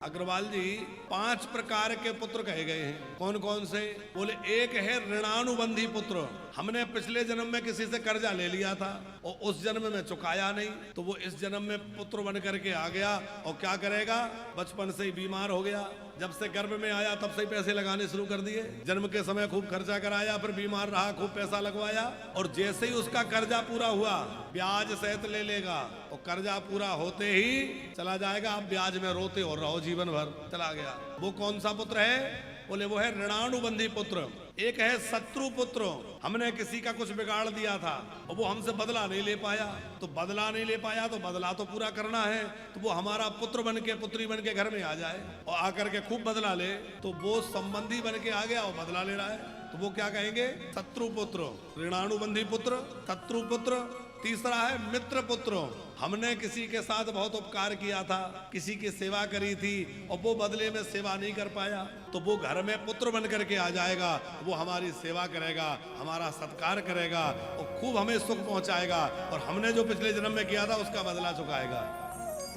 अग्रवाल जी 5 प्रकार के पुत्र कहे गए हैं। कौन कौन से? बोले एक है ऋणानुबंधी पुत्र। हमने पिछले जन्म में किसी से कर्जा ले लिया था और उस जन्म में चुकाया नहीं, तो वो इस जन्म में पुत्र बन करके आ गया और क्या करेगा, बचपन से ही बीमार हो गया। जब से गर्भ में आया तब से ही पैसे लगाने शुरू कर दिए। जन्म के समय खूब खर्चा कराया, फिर बीमार रहा, खूब पैसा लगवाया और जैसे ही उसका कर्जा पूरा हुआ ब्याज सहित ले लेगा और कर्जा पूरा होते ही चला जाएगा। आप ब्याज में रोते और रहो जीवन भर। चला गया। वो कौन सा पुत्र है? बोले वो है ऋणानुबंधी पुत्र। एक है शत्रु पुत्र। हमने किसी का कुछ बिगाड़ दिया था और वो हमसे बदला नहीं ले पाया, तो बदला नहीं ले पाया तो बदला तो पूरा करना है, तो वो हमारा पुत्र बन के पुत्री बन के घर में आ जाए और आकर के खूब बदला ले, तो वो संबंधी बन के आ गया और बदला ले रहा है, तो वो क्या कहेंगे? शत्रु पुत्र। ऋणानुबंधी पुत्र, शत्रु पुत्र। तीसरा है मित्र पुत्र। हमने किसी के साथ बहुत उपकार किया था, किसी की सेवा करी थी और वो बदले में सेवा नहीं कर पाया, तो वो घर में पुत्र बन करके आ जाएगा। वो हमारी सेवा करेगा, हमारा सत्कार करेगा और खूब हमें सुख पहुंचाएगा और हमने जो पिछले जन्म में किया था उसका बदला चुकाएगा।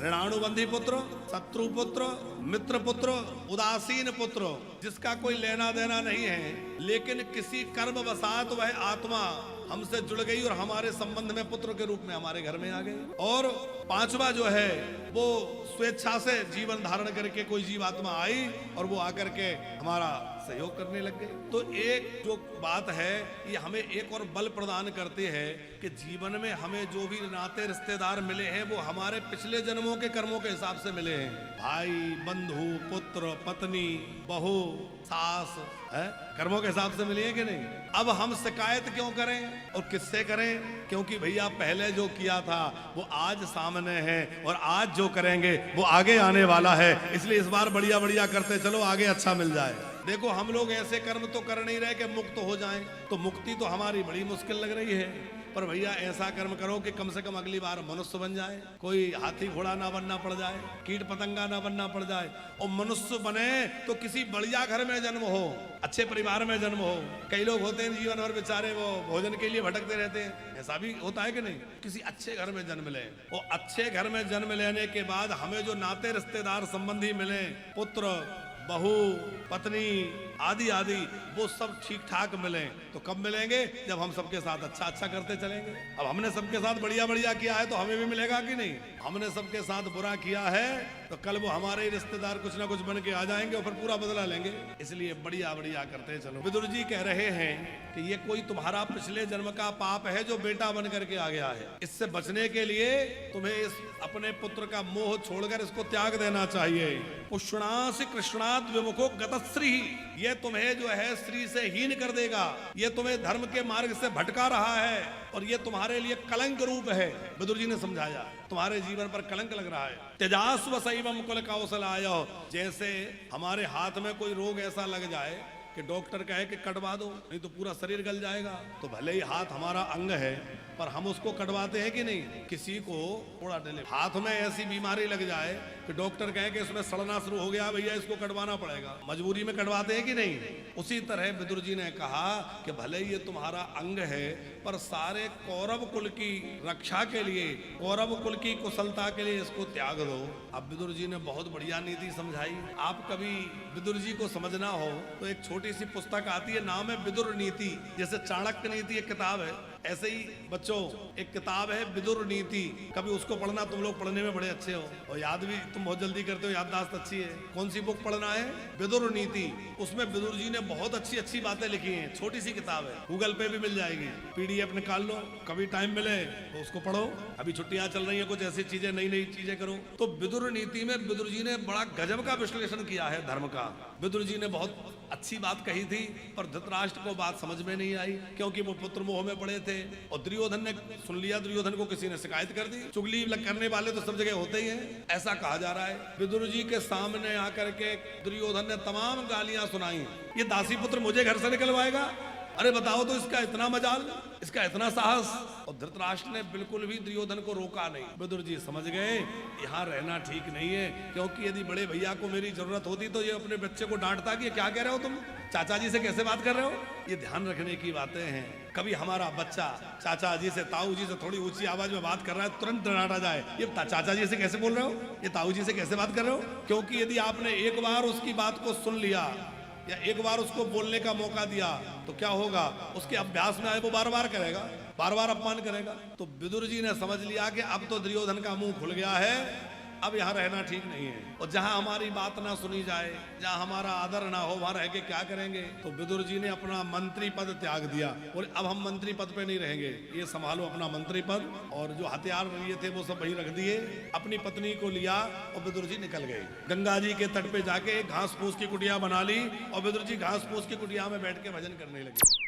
ऋणानुबंधी पुत्र, शत्रु पुत्र, मित्र पुत्र, उदासीन पुत्र, जिसका कोई लेना देना नहीं है लेकिन किसी कर्म वसात वह आत्मा हमसे जुड़ गई और हमारे संबंध में पुत्र के रूप में हमारे घर में आ गई। और पांचवा जो है वो स्वेच्छा से जीवन धारण करके कोई जीवात्मा आई और वो आकर के हमारा सहयोग करने लग गए। तो एक जो बात है ये हमें एक और बल प्रदान करते हैं कि जीवन में हमें जो भी नाते रिश्तेदार मिले हैं वो हमारे पिछले जन्मों के कर्मों के हिसाब से मिले हैं। भाई, बंधु, पुत्र, पत्नी, बहू, सास, है कर्मों के हिसाब से मिले हैं कि नहीं? अब हम शिकायत क्यों करें और किससे करें? क्योंकि भैया पहले जो किया था वो आज सामने है और आज जो करेंगे वो आगे आने वाला है, इसलिए इस बार बढ़िया बढ़िया करते चलो, आगे अच्छा मिल जाए। देखो हम लोग ऐसे कर्म तो कर नहीं रहे कि मुक्त हो जाएं, तो मुक्ति तो हमारी बड़ी मुश्किल लग रही है, पर भैया ऐसा कर्म करो कि कम से कम अगली बार मनुष्य बन जाए, कोई हाथी घोड़ा ना बनना पड़ जाए, कीट पतंगा ना बनना पड़ जाए, और मनुष्य बने तो किसी बढ़िया घर में जन्म हो, अच्छे परिवार में जन्म हो। कई लोग होते हैं जीवन भर बेचारे वो भोजन के लिए भटकते रहते हैं, ऐसा भी होता है कि नहीं? किसी अच्छे घर में जन्म ले और अच्छे घर में जन्म लेने के बाद हमें जो नाते रिश्तेदार संबंधी मिले, पुत्र, बहू, पत्नी आदि आदि, वो सब ठीक ठाक मिले, तो कब मिलेंगे? जब हम सबके साथ अच्छा अच्छा करते चलेंगे। अब हमने सबके साथ बढ़िया बढ़िया किया है तो हमें भी मिलेगा कि नहीं? हमने सबके साथ बुरा किया है तो कल वो हमारे रिश्तेदार कुछ ना कुछ बन के आ जाएंगे और फिर पूरा बदला लेंगे। इसलिए बढ़िया बढ़िया करते चलो। विदुर जी कह रहे हैं कि ये कोई तुम्हारा पिछले जन्म का पाप है जो बेटा बन करके आ गया है। इससे बचने के लिए तुम्हें इस अपने पुत्र का मोह छोड़कर इसको त्याग देना चाहिए। पुष्णासि कृष्णात् विमुखो गतश्री, ये तुम्हें जो है स्त्री से हीन कर देगा, ये तुम्हें धर्म के मार्ग से भटका रहा है और ये तुम्हारे लिए कलंक रूप है। विदुर जी ने समझाया तुम्हारे जीवन पर कलंक लग रहा है। त्यजास्व शैवम कुल कौशलाय, जैसे हमारे हाथ में कोई रोग ऐसा लग जाए कि डॉक्टर कहे कि कटवा दो नहीं तो पूरा शरीर गल जाएगा, तो भले ही हाथ हमारा अंग है पर हम उसको कटवाते हैं कि नहीं? किसी को थोड़ा डले हाथ में ऐसी बीमारी लग जाए कि डॉक्टर कहे कि इसमें सड़ना शुरू हो गया, भैया इसको कटवाना पड़ेगा, मजबूरी में कटवाते हैं कि नहीं? उसी तरह विदुर जी ने कहा कि भले ये तुम्हारा अंग है पर सारे कौरव कुल की रक्षा के लिए, कौरव कुल की कुशलता के लिए इसको त्याग दो। अब विदुर जी ने बहुत बढ़िया नीति समझाई। आप कभी विदुर जी को समझना हो तो एक छोटी सी पुस्तक आती है, नाम है विदुर नीति। जैसे चाणक्य नीति एक किताब है, ऐसे ही बच्चों एक किताब है विदुर नीति, कभी उसको पढ़ना। तुम लोग पढ़ने में बड़े अच्छे हो और याद भी तुम बहुत जल्दी करते हो, याददाश्त अच्छी है। कौन सी बुक पढ़ना है? विदुर नीति। उसमें विदुर जी ने बहुत अच्छी अच्छी बातें लिखी हैं। छोटी सी किताब है, गूगल पे भी मिल जाएगी, पीडीएफ निकाल लो, कभी टाइम मिले तो उसको पढ़ो। अभी छुट्टियां चल रही है, कुछ ऐसी चीजें नई नई चीजें करो। तो विदुर नीति में विदुर जी ने बड़ा गजब का विश्लेषण किया है धर्म का। विदुर जी ने बहुत अच्छी बात कही थी पर धृतराष्ट्र को बात समझ में नहीं आई क्योंकि वो पुत्र मोह में पड़े थे और दुर्योधन ने सुन लिया। दुर्योधन को किसी ने शिकायत कर दी। चुगली करने वाले तो सब जगह होते ही हैं, ऐसा कहा जा रहा है। विदुर जी के सामने आकर के दुर्योधन ने तमाम गालियां सुनाई। ये दासी पुत्र मुझे घर से निकलवाएगा, अरे बताओ तो इसका इतना मजाल, इसका इतना साहस। और धृतराष्ट्र ने बिल्कुल भी दुर्योधन को रोका नहीं। विदुर जी समझ गए यहाँ रहना ठीक नहीं है, क्योंकि यदि बड़े भैया को मेरी जरूरत होती तो ये अपने बच्चे को डांटता कि क्या कह रहे हो तुम, चाचा जी से कैसे बात कर रहे हो। ये ध्यान रखने की बातें हैं। कभी हमारा बच्चा चाचा जी से, ताऊ जी से थोड़ी ऊंची आवाज में बात कर रहा है, तुरंत डांटा जाए, ये चाचा जी से कैसे बोल रहे हो, ये ताऊ जी से कैसे बात कर रहे हो। क्योंकि यदि आपने एक बार उसकी बात को सुन लिया या एक बार उसको बोलने का मौका दिया तो क्या होगा, उसके अभ्यास में आए वो बार बार करेगा, बार बार अपमान करेगा। तो विदुर जी ने समझ लिया कि अब तो दुर्योधन का मुंह खुल गया है, अब यहाँ रहना ठीक नहीं है। और जहां हमारी बात ना सुनी जाए, जहां हमारा आदर ना हो, वहां रह के क्या करेंगे। तो विदुर जी ने अपना मंत्री पद त्याग दिया, बोले अब हम मंत्री पद पे नहीं रहेंगे, ये संभालो अपना मंत्री पद। और जो हथियार लिए थे वो सब वहीं रख दिए, अपनी पत्नी को लिया और विदुर जी निकल गए। गंगा जी के तट पे जाके घास फूस की कुटिया बना ली और विदुर जी घास फूस की कुटिया में बैठ के भजन करने लगे।